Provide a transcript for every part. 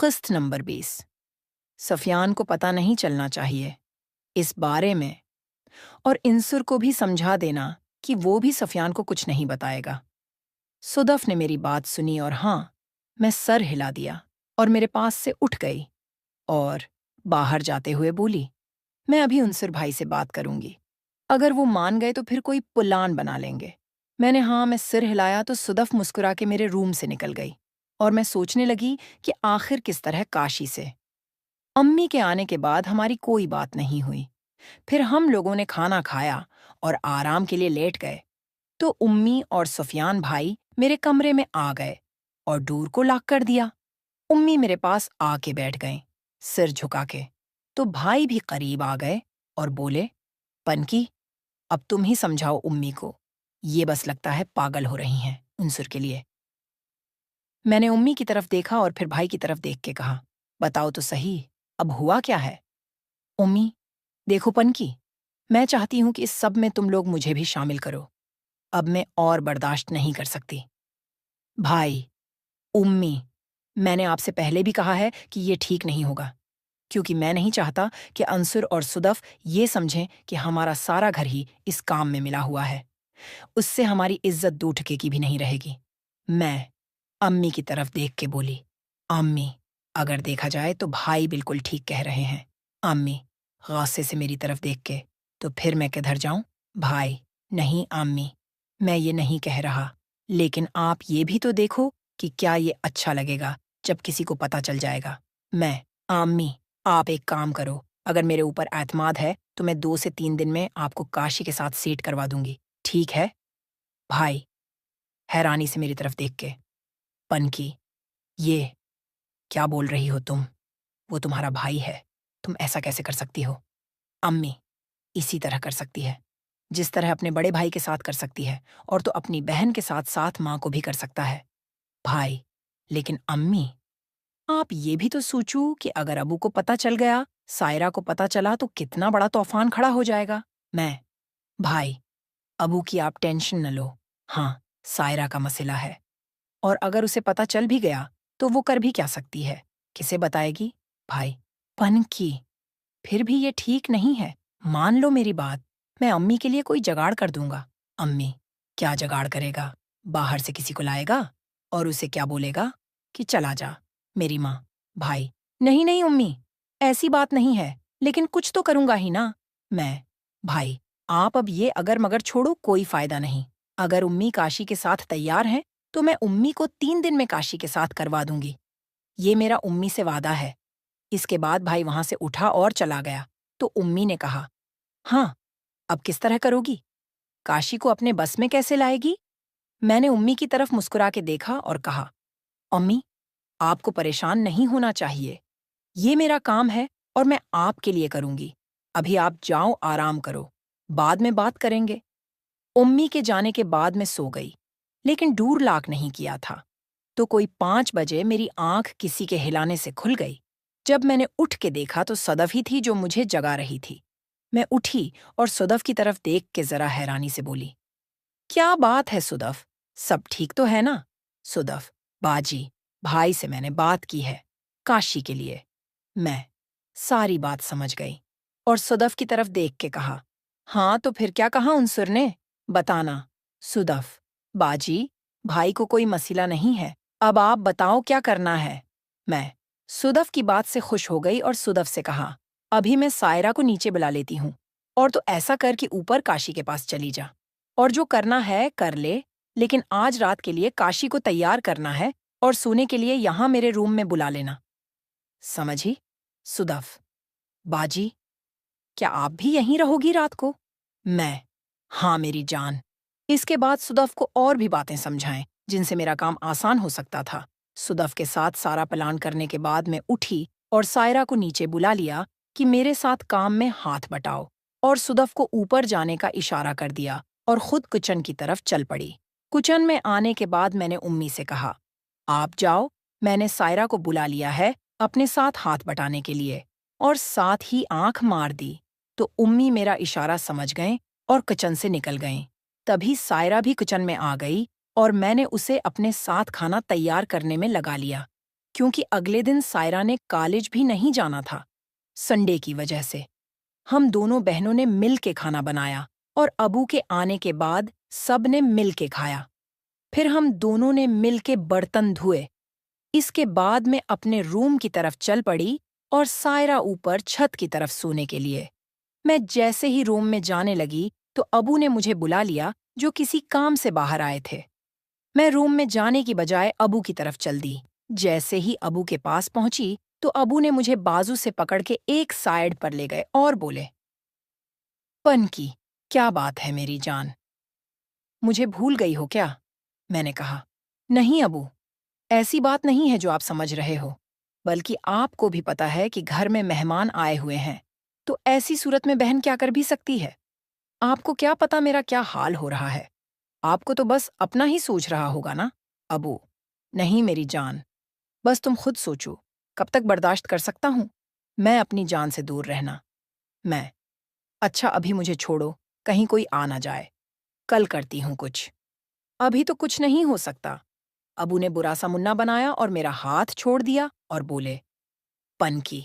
किस्त नंबर 20। सफियान को पता नहीं चलना चाहिए इस बारे में, और इंसुर को भी समझा देना कि वो भी सफियान को कुछ नहीं बताएगा। सुदफ ने मेरी बात सुनी और हाँ, मैं सर हिला दिया और मेरे पास से उठ गई और बाहर जाते हुए बोली, मैं अभी उनसुर भाई से बात करूंगी। अगर वो मान गए तो फिर कोई पुलान बना लेंगे। मैंने हाँ में सिर हिलाया तो सुदफ मुस्कुरा के मेरे रूम से निकल गई और मैं सोचने लगी कि आखिर किस तरह काशी से। अम्मी के आने के बाद हमारी कोई बात नहीं हुई। फिर हम लोगों ने खाना खाया और आराम के लिए लेट गए तो उम्मी और सुफियान भाई मेरे कमरे में आ गए और डोर को लॉक कर दिया। उम्मी मेरे पास आके बैठ गईं, सिर झुका के। तो भाई भी करीब आ गए और बोले, पनकी, अब तुम ही समझाओ उम्मी को, ये बस लगता है पागल हो रही हैं उनसुर के लिए। मैंने उम्मी की तरफ देखा और फिर भाई की तरफ देख के कहा, बताओ तो सही, अब हुआ क्या है? उम्मी, देखो पनकी, मैं चाहती हूं कि इस सब में तुम लोग मुझे भी शामिल करो। अब मैं और बर्दाश्त नहीं कर सकती। भाई, उम्मी, मैंने आपसे पहले भी कहा है कि ये ठीक नहीं होगा, क्योंकि मैं नहीं चाहता कि अंसुर और सुदफ ये समझें कि हमारा सारा घर ही इस काम में मिला हुआ है। उससे हमारी इज्जत दो टके की भी नहीं रहेगी। मैं अम्मी की तरफ देख के बोली, अम्मी, अगर देखा जाए तो भाई बिल्कुल ठीक कह रहे हैं। अम्मी, गौसे से मेरी तरफ देख के, तो फिर मैं किधर जाऊं? भाई, नहीं अम्मी, मैं ये नहीं कह रहा, लेकिन आप ये भी तो देखो कि क्या ये अच्छा लगेगा जब किसी को पता चल जाएगा। अम्मी, आप एक काम करो, अगर मेरे ऊपर एतमाद है तो मैं 2 से 3 दिन में आपको काशी के साथ सेट करवा दूंगी, ठीक है? भाई, हैरानी से मेरी तरफ देख के, पनकी, ये क्या बोल रही हो तुम? वो तुम्हारा भाई है, तुम ऐसा कैसे कर सकती हो? अम्मी, इसी तरह कर सकती है, जिस तरह अपने बड़े भाई के साथ कर सकती है, और तो अपनी बहन के साथ साथ माँ को भी कर सकता है। भाई, लेकिन अम्मी, आप ये भी तो सोचो कि अगर अबू को पता चल गया, सायरा को पता चला तो कितना बड़ा तूफान खड़ा हो जाएगा। भाई, अबू की आप टेंशन न लो। हाँ, सायरा का मसला है, और अगर उसे पता चल भी गया तो वो कर भी क्या सकती है? किसे बताएगी? भाई, पनकी, फिर भी ये ठीक नहीं है। मान लो मेरी बात, मैं अम्मी के लिए कोई जुगाड़ कर दूंगा। अम्मी, क्या जुगाड़ करेगा? बाहर से किसी को लाएगा और उसे क्या बोलेगा कि चला जा, मेरी माँ। भाई, नहीं नहीं उम्मी, ऐसी बात नहीं है, लेकिन कुछ तो करूंगा ही ना। भाई, आप अब ये अगर मगर छोड़ो, कोई फायदा नहीं। अगर उम्मी काशी के साथ तैयार हैं तो मैं उम्मी को 3 दिन में काशी के साथ करवा दूंगी। ये मेरा उम्मी से वादा है। इसके बाद भाई वहां से उठा और चला गया तो उम्मी ने कहा, हाँ, अब किस तरह करोगी? काशी को अपने बस में कैसे लाएगी? मैंने उम्मी की तरफ मुस्कुरा के देखा और कहा, अम्मी, आपको परेशान नहीं होना चाहिए। ये मेरा काम है और मैं आपके लिए करूंगी। अभी आप जाओ, आराम करो, बाद में बात करेंगे। उम्मी के जाने के बाद मैं सो गई, लेकिन डोर लॉक नहीं किया था। तो कोई 5 बजे मेरी आंख किसी के हिलाने से खुल गई। जब मैंने उठ के देखा तो सदफ ही थी जो मुझे जगा रही थी। मैं उठी और सुदफ की तरफ देख के जरा हैरानी से बोली, क्या बात है सुदफ, सब ठीक तो है ना? सुदफ, बाजी, भाई से मैंने बात की है, काशी के लिए। मैं सारी बात समझ गई और सुदफ की तरफ देख के कहा, हाँ तो फिर क्या कहा उनसुर ने? बताना। सुदफ, बाजी, भाई को कोई मसला नहीं है, अब आप बताओ क्या करना है? मैं सुदफ की बात से खुश हो गई और सुदफ से कहा, अभी मैं सायरा को नीचे बुला लेती हूँ, और तो ऐसा कर कि ऊपर काशी के पास चली जा, और जो करना है कर ले, लेकिन आज रात के लिए काशी को तैयार करना है और सोने के लिए यहाँ मेरे रूम में बुला लेना। समझी? सुदफ, बाजी, क्या आप भी यहीं रहोगी रात को? मैं, हाँ मेरी जान। इसके बाद सुदफ को और भी बातें समझाएं जिनसे मेरा काम आसान हो सकता था। सुदफ के साथ सारा प्लान करने के बाद मैं उठी और सायरा को नीचे बुला लिया कि मेरे साथ काम में हाथ बटाओ, और सुदफ को ऊपर जाने का इशारा कर दिया और खुद किचन की तरफ चल पड़ी। किचन में आने के बाद मैंने उम्मी से कहा, आप जाओ, मैंने सायरा को बुला लिया है अपने साथ हाथ बटाने के लिए, और साथ ही आंख मार दी। तो उम्मी मेरा इशारा समझ गए और किचन से निकल गए। तभी सायरा भी किचन में आ गई और मैंने उसे अपने साथ खाना तैयार करने में लगा लिया। क्योंकि अगले दिन सायरा ने कॉलेज भी नहीं जाना था, संडे की वजह से। हम दोनों बहनों ने मिल के खाना बनाया और अबू के आने के बाद सब ने मिल के खाया। फिर हम दोनों ने मिल के बर्तन धुए। इसके बाद मैं अपने रूम की तरफ चल पड़ी और सायरा ऊपर छत की तरफ सोने के लिए। मैं जैसे ही रूम में जाने लगी तो अबू ने मुझे बुला लिया, जो किसी काम से बाहर आए थे। मैं रूम में जाने की बजाय अबू की तरफ चल दी। जैसे ही अबू के पास पहुंची तो अबू ने मुझे बाजू से पकड़ के एक साइड पर ले गए और बोले, पनकी, क्या बात है मेरी जान? मुझे भूल गई हो क्या? मैंने कहा, नहीं अबू, ऐसी बात नहीं है जो आप समझ रहे हो, बल्कि आपको भी पता है कि घर में मेहमान आए हुए हैं, तो ऐसी सूरत में बहन क्या कर भी सकती है? आपको क्या पता मेरा क्या हाल हो रहा है? आपको तो बस अपना ही सोच रहा होगा ना? अबू, नहीं मेरी जान, बस तुम खुद सोचो, कब तक बर्दाश्त कर सकता हूँ मैं अपनी जान से दूर रहना? मैं, अच्छा अभी मुझे छोड़ो, कहीं कोई आ ना जाए, कल करती हूँ कुछ। अभी तो कुछ नहीं हो सकता। अबू ने बुरा सा मुन्ना बनाया और मेरा हाथ छोड़ दिया और बोले, पनकी,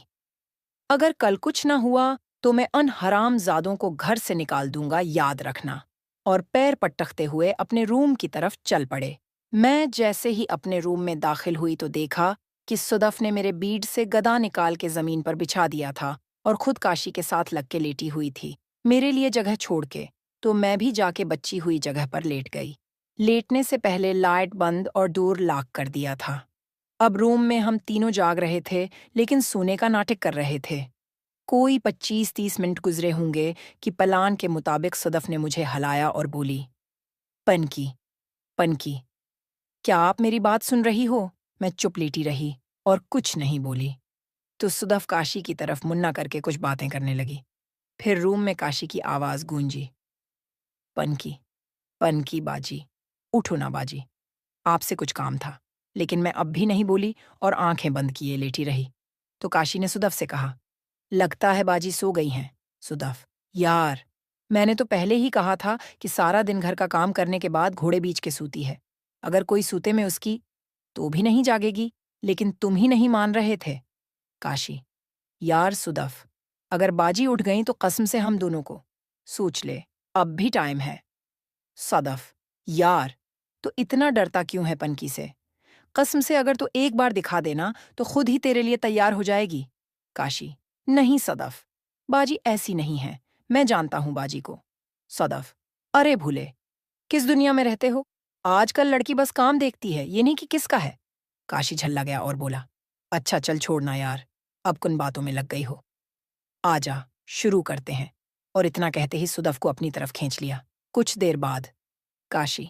अगर कल कुछ ना हुआ तो मैं अन हरामजादों को घर से निकाल दूंगा, याद रखना। और पैर पटकते हुए अपने रूम की तरफ चल पड़े। मैं जैसे ही अपने रूम में दाखिल हुई तो देखा कि सुदफ ने मेरे बीड से गदा निकाल के जमीन पर बिछा दिया था और खुद काशी के साथ लग के लेटी हुई थी, मेरे लिए जगह छोड़ के। तो मैं भी जाके बच्ची हुई जगह पर लेट गई। लेटने से पहले लाइट बंद और डोर लॉक कर दिया था। अब रूम में हम तीनों जाग रहे थे, लेकिन सोने का नाटक कर रहे थे। कोई 25-30 मिनट गुजरे होंगे कि प्लान के मुताबिक सदफ ने मुझे हलाया और बोली, पनकी, पनकी, क्या आप मेरी बात सुन रही हो? मैं चुप लेटी रही और कुछ नहीं बोली। तो सदफ काशी की तरफ मुन्ना करके कुछ बातें करने लगी। फिर रूम में काशी की आवाज गूंजी, पनकी, पनकी बाजी, उठो ना बाजी, आपसे कुछ काम था। लेकिन मैं अब भी नहीं बोली और आंखें बंद किए लेटी रही। तो काशी ने सुदफ से कहा, लगता है बाजी सो गई हैं। सुदफ, यार, मैंने तो पहले ही कहा था कि सारा दिन घर का काम करने के बाद घोड़े बीच के सूती है। अगर कोई सूते में उसकी तो भी नहीं जागेगी, लेकिन तुम ही नहीं मान रहे थे। काशी, यार सुदफ, अगर बाजी उठ गई तो कसम से हम दोनों को। सोच ले, अब भी टाइम है। सदफ, यार, तो इतना डरता क्यों है पनकी से? कसम से अगर तो एक बार दिखा देना तो खुद ही तेरे लिए तैयार हो जाएगी। काशी, नहीं सदफ, बाजी ऐसी नहीं है, मैं जानता हूं बाजी को। सदफ, अरे भूले, किस दुनिया में रहते हो? आजकल लड़की बस काम देखती है, ये नहीं कि किसका है। काशी झल्ला गया और बोला, अच्छा चल छोड़ना यार, अब कुन बातों में लग गई हो। आजा, शुरू करते हैं। और इतना कहते ही सुदफ को अपनी तरफ खींच लिया। कुछ देर बाद काशी,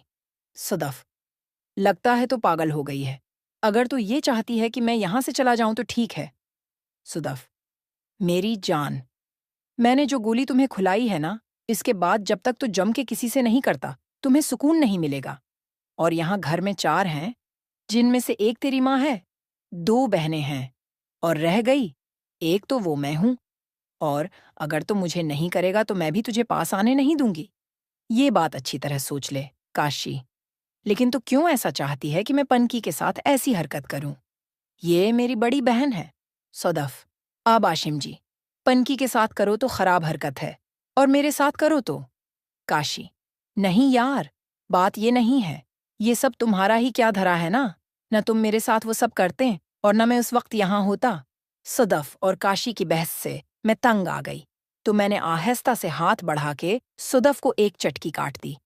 सुदफ, लगता है तो पागल हो गई है। अगर तू ये चाहती है कि मैं यहां से चला जाऊं तो ठीक है। सुदफ, मेरी जान, मैंने जो गोली तुम्हें खुलाई है ना, इसके बाद जब तक तू जम के किसी से नहीं करता, तुम्हें सुकून नहीं मिलेगा। और यहाँ घर में 4 हैं, जिनमें से एक तेरी माँ है, 2 बहनें हैं, और रह गई एक तो वो मैं हूं। और अगर तू मुझे नहीं करेगा तो मैं भी तुझे पास आने नहीं दूंगी। ये बात अच्छी तरह सोच ले, काशी। लेकिन तू क्यों ऐसा चाहती है कि मैं पनकी के साथ ऐसी हरकत करूं? ये मेरी बड़ी बहन है। सदफ, अब आशिम जी, पनकी के साथ करो तो खराब हरकत है, और मेरे साथ करो तो। काशी, नहीं यार, बात ये नहीं है। ये सब तुम्हारा ही क्या धरा है ना, न तुम मेरे साथ वो सब करते और न मैं उस वक्त यहां होता। सदफ और काशी की बहस से मैं तंग आ गई, तो मैंने आहिस्ता से हाथ बढ़ा के सदफ को एक चटकी काट दी।